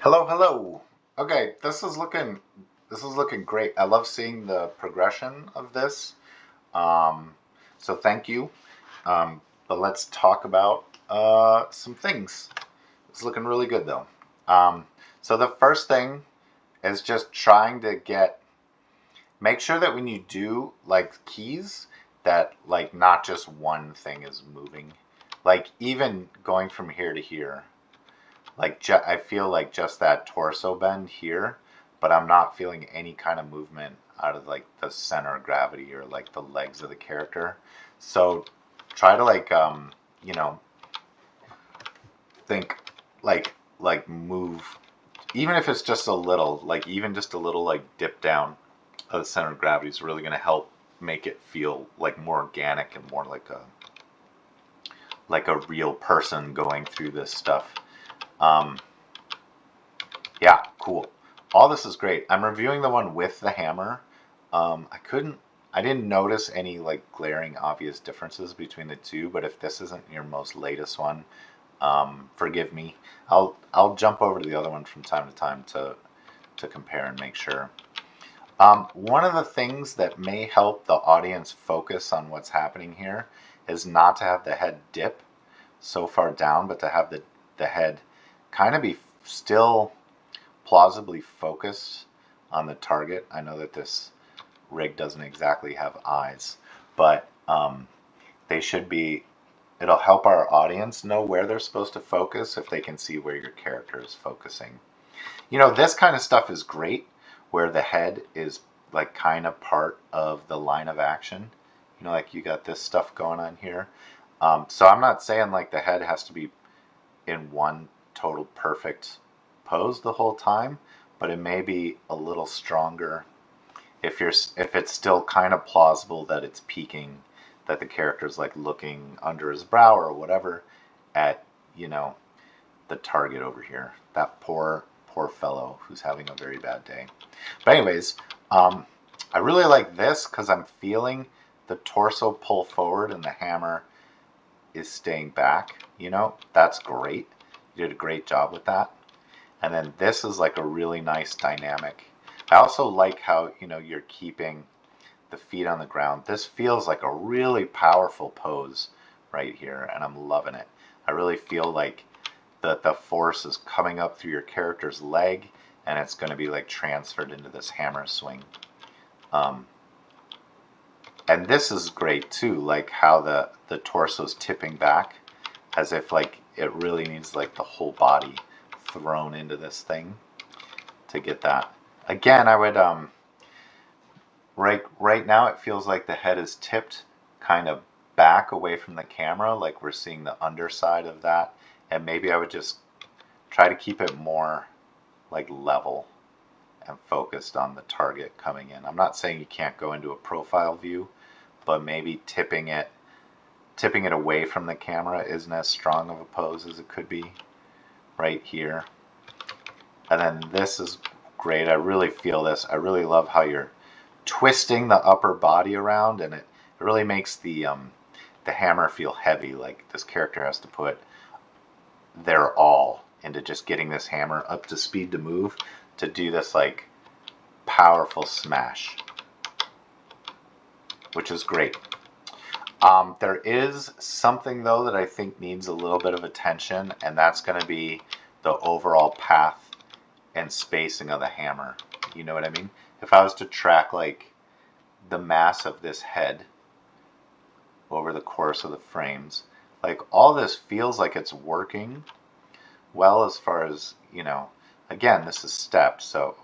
Hello, hello. Okay, this is looking great. I love seeing the progression of this. Um, so thank you. But let's talk about some things. It's looking really good though. Um, so the first thing is just trying to make sure that when you do like keys, that like not just one thing is moving. Like even going from here to here. I feel like just that torso bend here, but I'm not feeling any kind of movement out of like the center of gravity or like the legs of the character. So try to you know, think like move, even if it's just a little, like even just a little like dip down of the center of gravity is really going to help make it feel like more organic and more like a real person going through this stuff. Um, Yeah, cool. All this is great. I'm reviewing the one with the hammer. I didn't notice any like glaring obvious differences between the two, but if this isn't your most latest one, forgive me. I'll jump over to the other one from time to time to compare and make sure. One of the things that may help the audience focus on what's happening here is not to have the head dip so far down, but to have the head kind of be still plausibly focused on the target. I know that this rig doesn't exactly have eyes, but they should be. It'll help our audience know where they're supposed to focus if they can see where your character is focusing. You know, this kind of stuff is great where the head is like kind of part of the line of action. You know, like you got this stuff going on here. So I'm not saying like the head has to be in one total perfect pose the whole time, but it may be a little stronger if it's still kind of plausible that it's peeking, that the character's like looking under his brow or whatever at, you know, the target over here. That poor fellow who's having a very bad day. But anyways, I really like this because I'm feeling the torso pull forward and the hammer is staying back. You know, that's great. You did a great job with that. And then this is like a really nice dynamic. I also like how, you know, you're keeping the feet on the ground. This feels like a really powerful pose right here, and I'm loving it. I really feel like the force is coming up through your character's leg, and it's going to be like transferred into this hammer swing. And this is great too, like how the torso's tipping back as if like it really needs like the whole body thrown into this thing to get that. Again, I would right now it feels like the head is tipped kind of back away from the camera, like we're seeing the underside of that, and maybe I would just try to keep it more like level and focused on the target coming in. I'm not saying you can't go into a profile view, but maybe tipping it away from the camera isn't as strong of a pose as it could be right here. And then this is great. I really feel this. I really love how you're twisting the upper body around, and it really makes the hammer feel heavy. Like this character has to put their all into just getting this hammer up to speed to move to do this like powerful smash, which is great. There is something though that I think needs a little bit of attention, and that's going to be the overall path and spacing of the hammer. You know what I mean? If I was to track like the mass of this head over the course of the frames, like all this feels like it's working well as far as, you know, again, this is steps, so,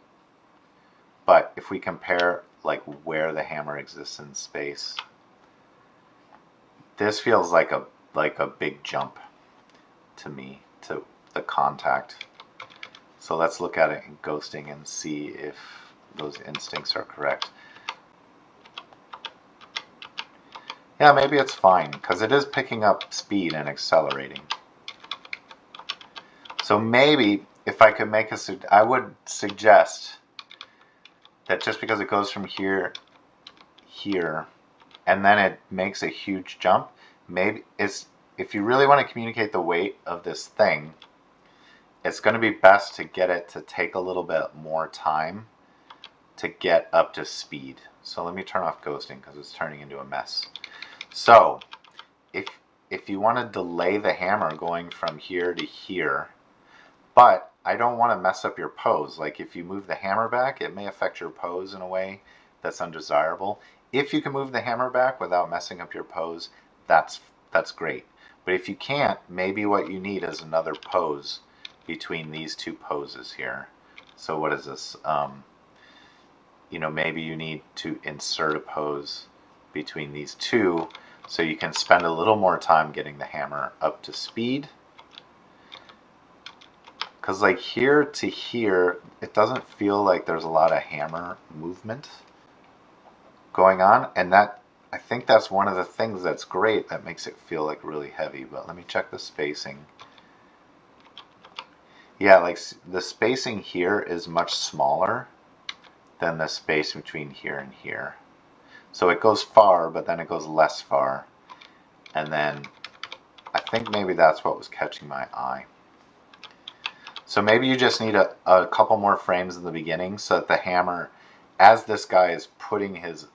but if we compare like where the hammer exists in space, this feels like a big jump to me to the contact. So let's look at it in ghosting and see if those instincts are correct. Yeah, maybe it's fine because it is picking up speed and accelerating. So maybe if I could make I would suggest that just because it goes from here, here, and then it makes a huge jump, maybe if you really want to communicate the weight of this thing, it's going to be best to get it to take a little bit more time to get up to speed. So let me turn off ghosting because it's turning into a mess. So if you want to delay the hammer going from here to here, but I don't want to mess up your pose. Like if you move the hammer back, it may affect your pose in a way that's undesirable. If you can move the hammer back without messing up your pose, that's great. But if you can't, maybe what you need is another pose between these two poses here. So what is this? You know, maybe you need to insert a pose between these two so you can spend a little more time getting the hammer up to speed. Because like here to here, it doesn't feel like there's a lot of hammer movement going on. And that, I think that's one of the things that's great that makes it feel like really heavy. But let me check the spacing. Yeah, like the spacing here is much smaller than the space between here and here. So it goes far, but then it goes less far. And then I think maybe that's what was catching my eye. So maybe you just need a couple more frames in the beginning so that the hammer, as this guy is putting his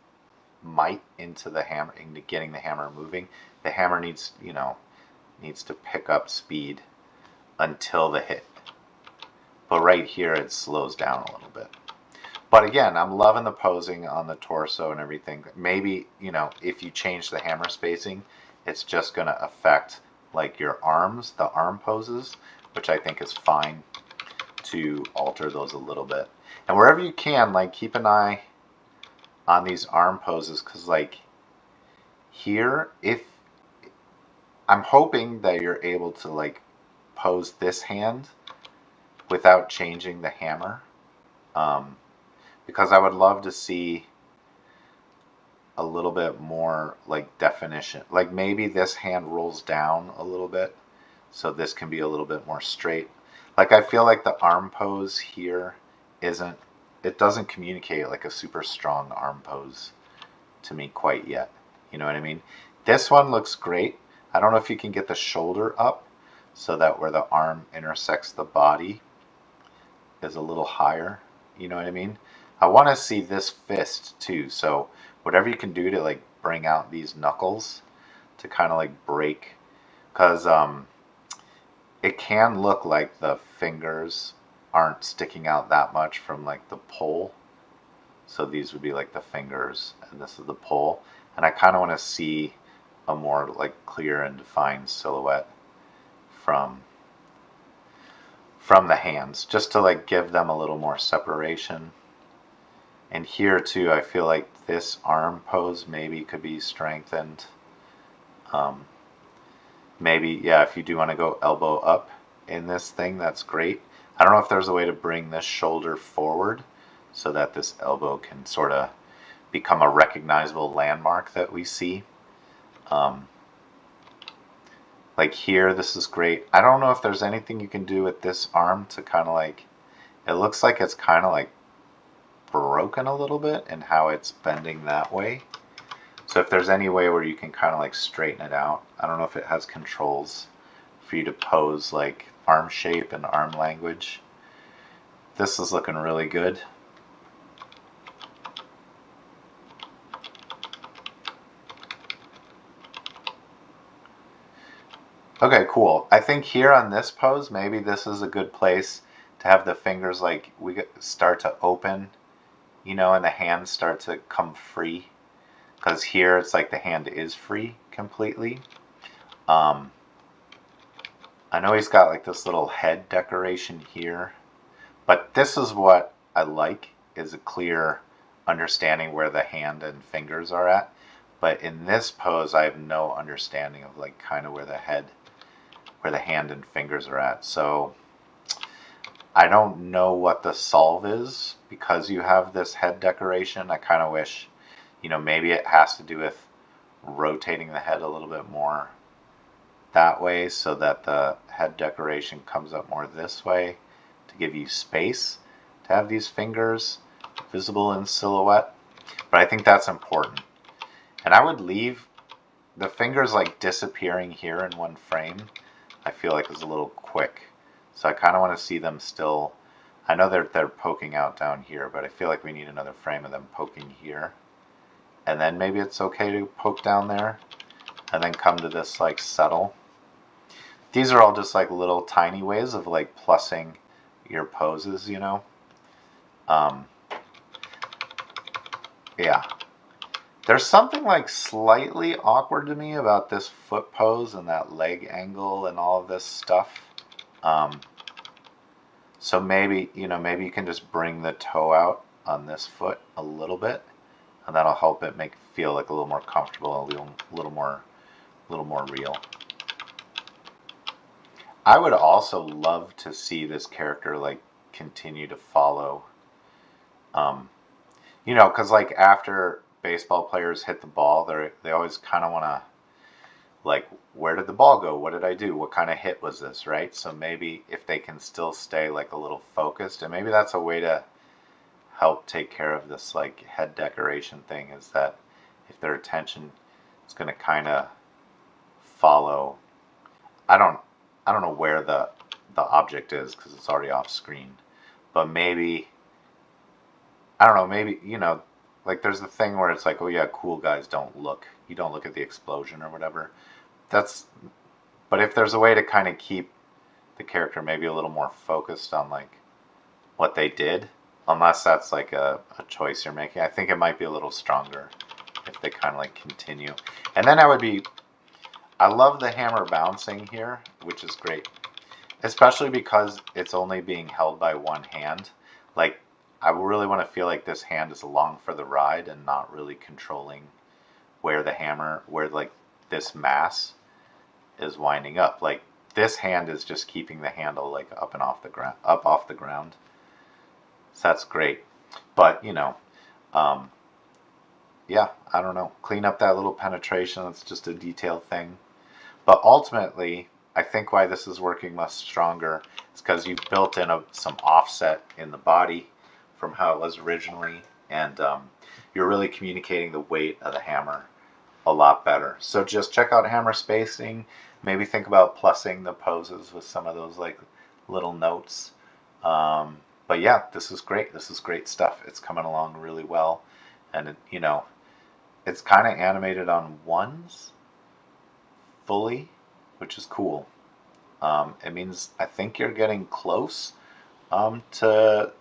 might into the hammer, into getting the hammer moving, the hammer needs, you know, needs to pick up speed until the hit. But right here it slows down a little bit. But again, I'm loving the posing on the torso and everything. Maybe, you know, if you change the hammer spacing, it's just going to affect like your arms, the arm poses, which I think is fine to alter those a little bit. And wherever you can, like keep an eye on these arm poses, because like here, if I'm hoping that you're able to like pose this hand without changing the hammer, because I would love to see a little bit more like definition. Like maybe this hand rolls down a little bit so this can be a little bit more straight. Like I feel like the arm pose here isn't, it doesn't communicate like a super strong arm pose to me quite yet. You know what I mean? This one looks great. I don't know if you can get the shoulder up so that where the arm intersects the body is a little higher. You know what I mean? I want to see this fist too. So whatever you can do to like bring out these knuckles to kind of like break, because it can look like the fingers aren't sticking out that much from like the pole. So these would be like the fingers and this is the pole. And I kind of want to see a more like clear and defined silhouette from the hands, just to like give them a little more separation. And here too, I feel like this arm pose maybe could be strengthened. Maybe, yeah, if you do want to go elbow up in this thing, that's great. I don't know if there's a way to bring this shoulder forward so that this elbow can sort of become a recognizable landmark that we see. Like here, this is great. I don't know if there's anything you can do with this arm to kind of like, it looks like it's kind of like broken a little bit in how it's bending that way. So if there's any way where you can kind of like straighten it out, I don't know if it has controls for you to pose like arm shape and arm language. This is looking really good. Okay, cool. I think here on this pose, maybe this is a good place to have the fingers like we start to open, you know, and the hands start to come free. Because here it's like the hand is free completely. I know he's got like this little head decoration here, but this is what I like, is a clear understanding where the hand and fingers are at. But in this pose, I have no understanding of like kind of where the head, where the hand and fingers are at. So I don't know what the solve is because you have this head decoration. I kind of wish, you know, maybe it has to do with rotating the head a little bit more that way so that the head decoration comes up more this way to give you space to have these fingers visible in silhouette. But I think that's important. And I would leave the fingers like disappearing here in one frame. I feel like is a little quick. So I kind of want to see them still. I know they're poking out down here, but I feel like we need another frame of them poking here. And then maybe it's okay to poke down there and then come to this like settle. These are all just like little tiny ways of like plussing your poses, you know? Yeah. There's something like slightly awkward to me about this foot pose and that leg angle and all of this stuff. So maybe, you know, maybe you can just bring the toe out on this foot a little bit, and that'll help it feel like a little more comfortable, a little more real. I would also love to see this character like continue to follow, you know, because like after baseball players hit the ball, they always kind of want to like, where did the ball go? What did I do? What kind of hit was this, right? So maybe if they can still stay like a little focused, and maybe that's a way to help take care of this like head decoration thing, is that if their attention is going to kind of follow, I don't know where the object is because it's already off screen, but maybe, I don't know, maybe, you know, like there's the thing where it's like, oh yeah, cool guys don't look, you don't look at the explosion or whatever. But if there's a way to kind of keep the character maybe a little more focused on like what they did, unless that's like a choice you're making, I think it might be a little stronger if they kind of like continue. And then I love the hammer bouncing here, which is great, especially because it's only being held by one hand. Like, I really want to feel like this hand is along for the ride and not really controlling where like this mass is winding up. Like, this hand is just keeping the handle like up off the ground. So that's great. But, you know, yeah, I don't know. Clean up that little penetration. That's just a detail thing. But ultimately, I think why this is working much stronger is because you built in some offset in the body from how it was originally, and you're really communicating the weight of the hammer a lot better. So just check out hammer spacing. Maybe think about plussing the poses with some of those like little notes. But yeah, this is great. This is great stuff. It's coming along really well, and it, you know, it's kind of animated on ones fully, which is cool. It means I think you're getting close to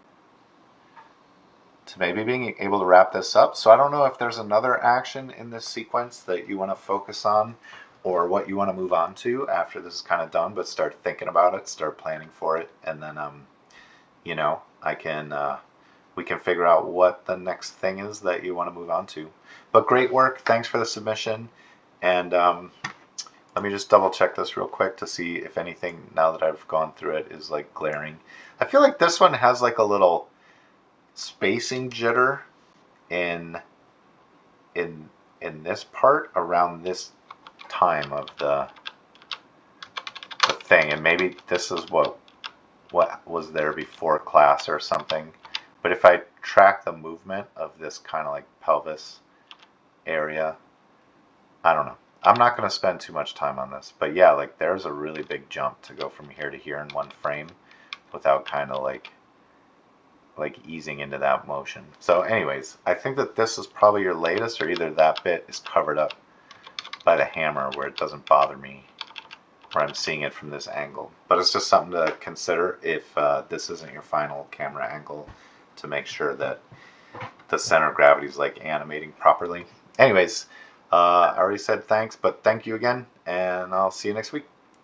maybe being able to wrap this up. So I don't know if there's another action in this sequence that you want to focus on, or what you want to move on to after this is kind of done, but start thinking about it, start planning for it, and then you know, we can figure out what the next thing is that you want to move on to. But great work. Thanks for the submission. And let me just double check this real quick to see if anything, now that I've gone through it, is like glaring. I feel like this one has like a little spacing jitter in this part around this time of the thing, and maybe this is what was there before class or something. But if I track the movement of this kind of like pelvis area, I don't know. I'm not going to spend too much time on this, but yeah, like there's a really big jump to go from here to here in one frame without kind of like easing into that motion. So anyways, I think that this is probably your latest, or either that bit is covered up by the hammer where it doesn't bother me, where I'm seeing it from this angle. But it's just something to consider if this isn't your final camera angle, to make sure that the center of gravity is like animating properly. Anyways, I already said thanks, but thank you again, and I'll see you next week.